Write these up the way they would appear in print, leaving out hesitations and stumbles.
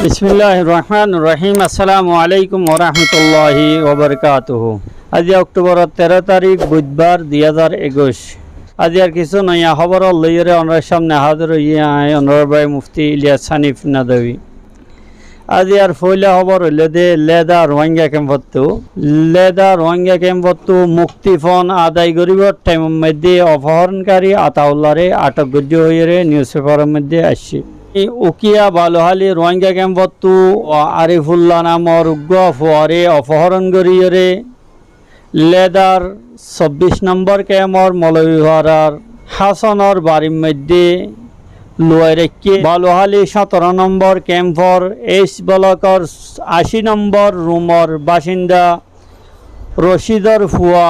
বিসমিল্লাহির রহমানির রহিম। আসসালামু আলাইকুম ওয়া রাহমাতুল্লাহি ওয়া বারাকাতুহু। আজ অক্টোবর 13 তারিখ বুধবার 2021। আজ আর কিছু নয়া খবর লইরে ওনার সামনে হাজির হইয়া ওনার ভাই মুফতি ইলিয়াস হানিফ নাদবী। আজ আর ফয়লা খবর হইল যে লেদা রোহিঙ্গা ক্যাম্পতো মুক্তিপণ আদায় করিবার টাইমের মধ্যে অপহরণকারী আতাউল্লাহরে আটক গজ্য হইরে নিউজ পেপারের মধ্যে আসছে। উকিয়া বালুহালি রোহিঙ্গা ক্যাম্পতো আরিফুল্লাহ নামৰ উগ্র ফুয়ারে অপহরণ করিয়ে লেদার 24 নম্বর ক্যাম্পর মৌলভীহারার হাসনের বাড়ির মধ্যে লুয়াই রেখে বালুহালি 17 নম্বর ক্যাম্পর এইচ ব্লকর 80 নম্বর রুমর বাসিন্দা রশিদর ফুয়া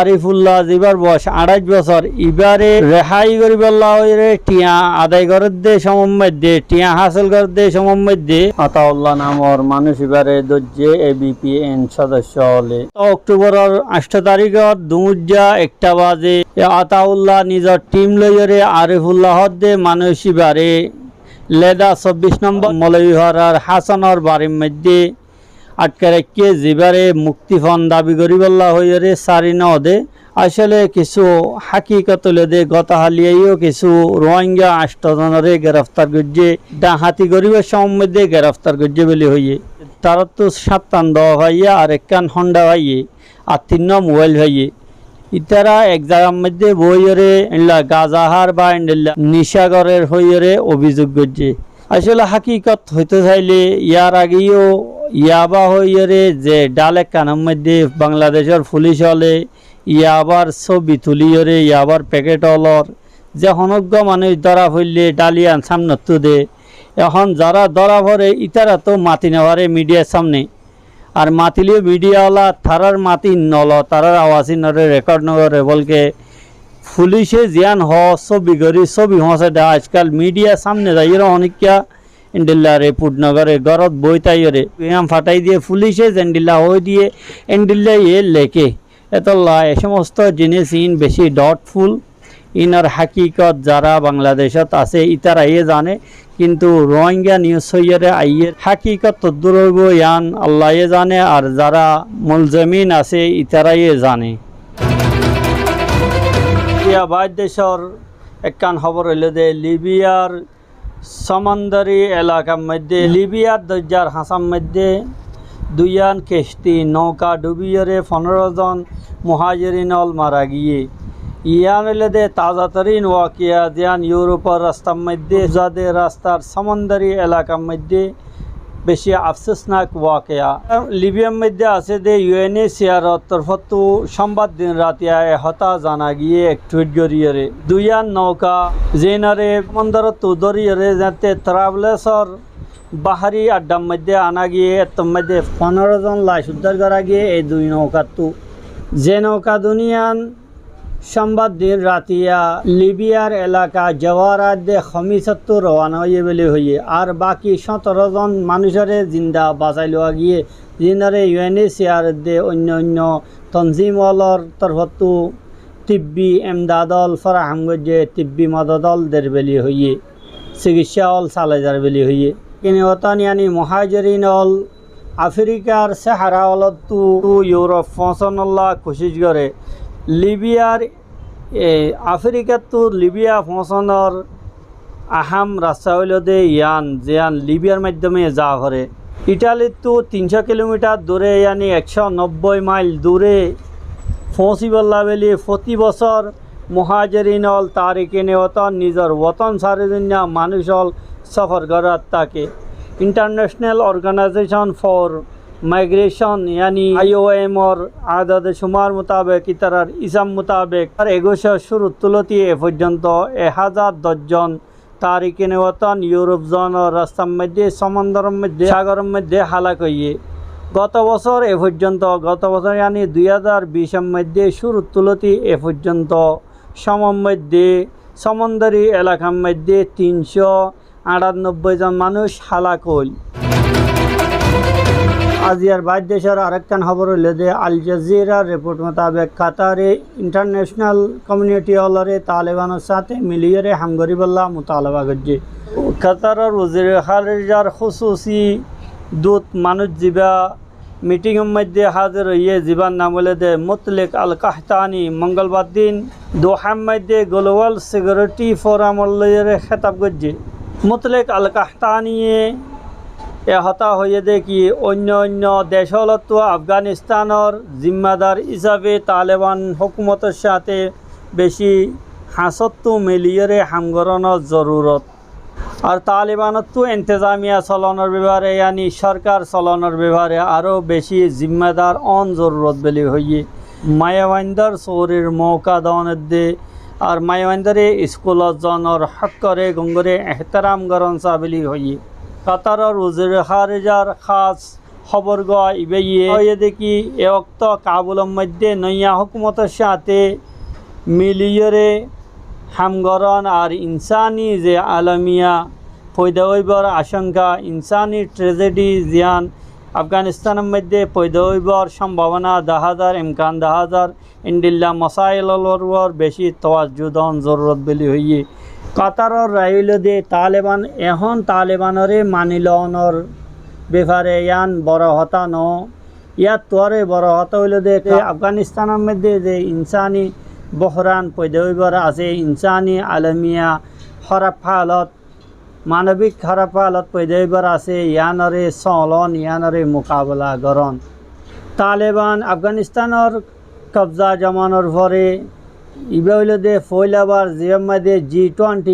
আরিফুল্লাহ জিবার বয়স 28 বছর ইবারে রেহাই করিবাল্লাহরে টিয়া আদায় করার দে সমমধ্যে টিয়া হাসিল করার দে সমমধ্যে আতাউল্লাহ নামৰ মানুষ ইবারে দর্জে এবিপিএন সদস্য হলে অক্টোবরের 8 তারিখত দুমুজ্জা 1টা বাজে আতাউল্লাহ নিজের টিম লইরে আরিফুল্লাহ দে মানুষ ইবারে লেদা 24 নম্বর মৌলভীহারার হাসানের বাড়ির মধ্যে আটকে রেখে জিবারে মুক্তিপণ দাবি করিবল্লা হইরে সারি নদে আসলে কিছু হাকিকত দে গতহালিয়াইও কিছু রোহিঙ্গা 8 জনরে গ্রেফতার করছে ডাহাতি করিবার সম্বন্ধে গ্রেফতার করছে বলে হইয়ে তার তো 7 দেওয়া ভাইয়া আর 1 হন্ডা ভাইয়ে আর 3 মোবাইল ভাইয়ে ইতারা এক জায়গার মধ্যে বইরে গাজাহার বা নিশাগরের হইরে অভিযোগ করছে। আসলে হাকিকত হইতে চাইলে ইয়ার আগেও ইয়াবা হইরে যে ডালেক কানের মধ্যে বাংলাদেশের পুলিশ হলে ইয়াবার ছবি তুলিয়রে ইয়াবার প্যাকেট হলর যে হনজ্ঞ মানুষ ধরা ফেললে ডালিয়ান সামনত দে এখন যারা ধরা পড়ে ইতারা তো মাতি নেওয়ারে মিডিয়ার সামনে আর মাতিলেও মিডিয়াওয়ালা তারার মাতি নল তারার আওয়াজই নরে রেকর্ড নগরে বলকে পুলিশে জিয়ান ছবি করি ছবি হসে দে আজকাল মিডিয়ার সামনে যাইরে অনেকা এন্ডিল্লারে পুটনগরে গরত বই তাইরে ইয়াম ফাটাই দিয়ে পুলিশে জেন্ডিল্লা হয়ে দিয়ে এন্ডিল্লা লেখে এতলা এ সমস্ত জিনিস ইন বেশি ডটফুল ইনার হাকিকত যারা বাংলাদেশত আছে ইতারা জানে কিন্তু রোহিঙ্গা নিউজ হইরে আইয়ের হাকিকত তদ্দুর হইব ইয়ান আল্লাহ জানে আর যারা মুলজমিন আছে ইতারাই জানে। বাইর দেশের একখান খবর হইল যে লিবিয়ার সমন্দরি এলাকার মধ্যে লিবিয়ার দরজার হাসার মধ্যে দুইয়ান কেষ্টি নৌকা ডুবিয়ে 15 জন মুহাজিরিনল মারা গিয়ে ইয়ান হইলে দে তাজাতরিন ওয়াকিয়া জিয়ান ইউরোপের রাস্তার মধ্যে যাদের রাস্তার সমন্দরি এলাকার মধ্যে বেশি আফসোসনাক ওয়াকিয়া লিবিয়ার মধ্যে আছে যে ইউএনএইচসিআর তরফতো সোমবার দিন রাতিয়া হতা জানা গিয়ে এক টুইট করিয়ে দুইয়ান নৌকা জেনারে সমন্দরত দরিয়ে যাতে ট্রাভেলার্সর বাহারি আড্ডার মধ্যে আনা গিয়ে এর মধ্যে 15 জন লাশ উদ্ধার করা গিয়ে এই দুই নৌকাতো যে নৌকা দুনিয়ান সোমবার দিন রাতিয়া লিবিয়ার এলাকা জওয়ারাত দে খমিসত্তর রওনা হইয়ে বলে হইয়ে আর বাকি 17 জন মানুষের জিন্দা বাঁচাই লওয়া গিয়ে জিনারে ইউএনএইচসিআর দে অন্য তনজিমলর তরফতো তিব্বি এমদাদল ফরাহাম গজে তিব্বি মদদল দের বেলি হইয়ে চিকিৎসা অল চালাই যার বেলি হইয়ে কিনে অতন ইয়ানি মুহাজিরিন অল আফ্রিকার সাহারা অলতো ইউরোপ পৌঁছানোল্লা কোশিশ করে লিবিয়ার আফ্রিকাতো লিবিয়া পৌঁছানোর আহাম রাস্তা হইল দে ইয়ান জিয়ান লিবিয়ার মাধ্যমে যা করে ইটালিতো 300 কিলোমিটার দূরে ইয়ানি 190 মাইল দূরে পৌঁছিবল্লা বেলি প্রতি বছর মুহাজিরিনল তারিকিনে অতন নিজের ওতন সারি দুনিয়া মানুষল সফর করার তাকে ইন্টারন্যাশনাল অর্গানাইজেশন ফর মাইগ্রেশন यानी IOM और आदद शुमार मुताबिक इतरार इसाम मुताबिक 21 शुरू तुलती ए पर्यন্ত 1010 জন তারিকিনে ওতন ইউরোপ জন রাস্তার মধ্যে সমুদ্রের মধ্যে সাগরের মধ্যে হালাক হইয়ে গত বছর এ পর্যন্ত यानी 2020 এর মধ্যে শুরু তুলতি এ পর্যন্ত সমম মধ্যে সমুদ্রী এলাকার মধ্যে 398 জন মানুষ হালাক হল। আজিয়ার বাইর দেশের আরেকখান খবর হইল যে আল জাজিরার রিপোর্ট মোতাবেক কাতারে ইন্টারন্যাশনাল কমিউনিটি হলরে তালেবানের সাথে মিলিয়ে হামগরিবল্লা মুতালবা করছে। কাতারের ওজির খারিজার খুসুসি দূত মানুষ জিবা মিটিংয়ের মধ্যে হাজির হইয়ে জীবান নাম হলে দে মুতলেক আল কাহতানি মঙ্গলবার দিন দোহার মধ্যে গ্লোবাল সিকিউরিটি ফোরামর লইয়ে খেতাব করছে। মুতলেক আল কাহতানিয়ে হতা হয়ে দেখি অন্য অন্য দেশ হলত আফগানিস্তানের জিম্মাদার হিসাবে তালেবান হুকুমতের সাথে বেশি হাসত্তু মিলিয়ে হামগরণের জরুরত আর তালেবানত তো ইন্তজামিয়া চলনের ব্যাপারে ইয়ানি সরকার চলনের ব্যাপারে আরও বেশি জিম্মাদার অন জরুরত বলে হইয়ে মায়াবাইন্দার চৌরির মৌকা দনের দে আর মায়াবাইন্দারে স্কুলত জনের হক করে গঙ্গরে এহতারাম গরণ চাবলি হইয়ে কাতারের ওজির খারিজার খাস খবর ইয়ে দেখি এ অক্ত কাবুলের মধ্যে নয়া হুকুমতের সাথে মিলিয়ে হামগরণ আর ইনসানি যে আলমিয়া পয়দা হইবার আশঙ্কা ইনসানি ট্রেজেডি জিয়ান আফগানিস্তানের মধ্যে পয়দা হইবার সম্ভাবনা দাহাজার ইমকান দাহাজার ইন্ডিল্লা মসাইলর বেশি তওয়াজ্জুদন জরুরত বলি হইয়ে কাতারের রাইল দে তালেবান এখন তালেবানরে মানি লওয়ানোর ব্যাপারে ইয়ান বড় হতা ন ইয়ার তোরে বড় হতা হইল দে আফগানিস্তানের মধ্যে যে ইনসানি বহরান পয়দা হইবার আছে ইনসানি আলমিয়া খারাপ হালত মানবিক খারাপ হালত পয়দা হইবার আছে ইয়ানরে চলন ইয়ানরে মোকাবেলা গরণ তালেবান আফগানিস্তানের কবজা জমানোর পরে ইবা হইল দে ফয়লাবার জিয়াম্মাদে G20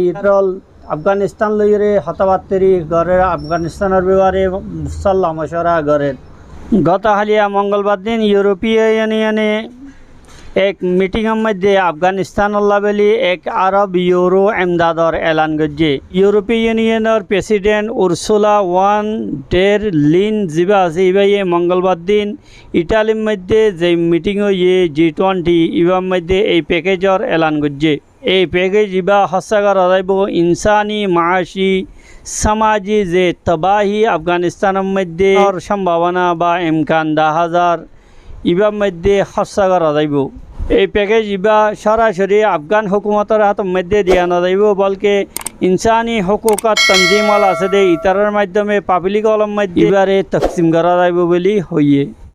আফগানিস্তান লইরে হতাবাত্তরি গড়ের আফগানিস্তানের ব্যাপারে মুসাল্লা মশরা গড়ের গত হালিয়া মঙ্গলবার দিন ইউরোপীয় ইউনিয়নে এক মিটিংয়ের মধ্যে আফগানিস্তান লাভেলি এক আরব ইউরো এমদাদর এলান করছে। ইউরোপীয় ইউনিয়নের প্রেসিডেন্ট উরসুলা ওয়ান ডের লিন জিবা আছে ইবাইয়ে মঙ্গলবার দিন ইটালির মধ্যে যে মিটিং হয়ে G20 ইবার মধ্যে এই প্যাকেজর এলান করছে। এই প্যাকেজ ইবা হস্তাগার হইব ইনসানি মাসি সমাজি যে তবাহি আফগানিস্তানের মধ্যে সম্ভাবনা বা ইমকান 10,000 ইবার মধ্যে হস্তাগার হইব। এই প্যাকেজ ইবা সরাসরি আফগান হুকুমতের হাতের মধ্যে দিয়া না যাইব বলকে ইনসানি হুকুকত তনজিমল আছে দে ইতারের মাধ্যমে পাবলিক অলম মধ্যে এবারে তকসিম করা যাইব বলি হইয়ে।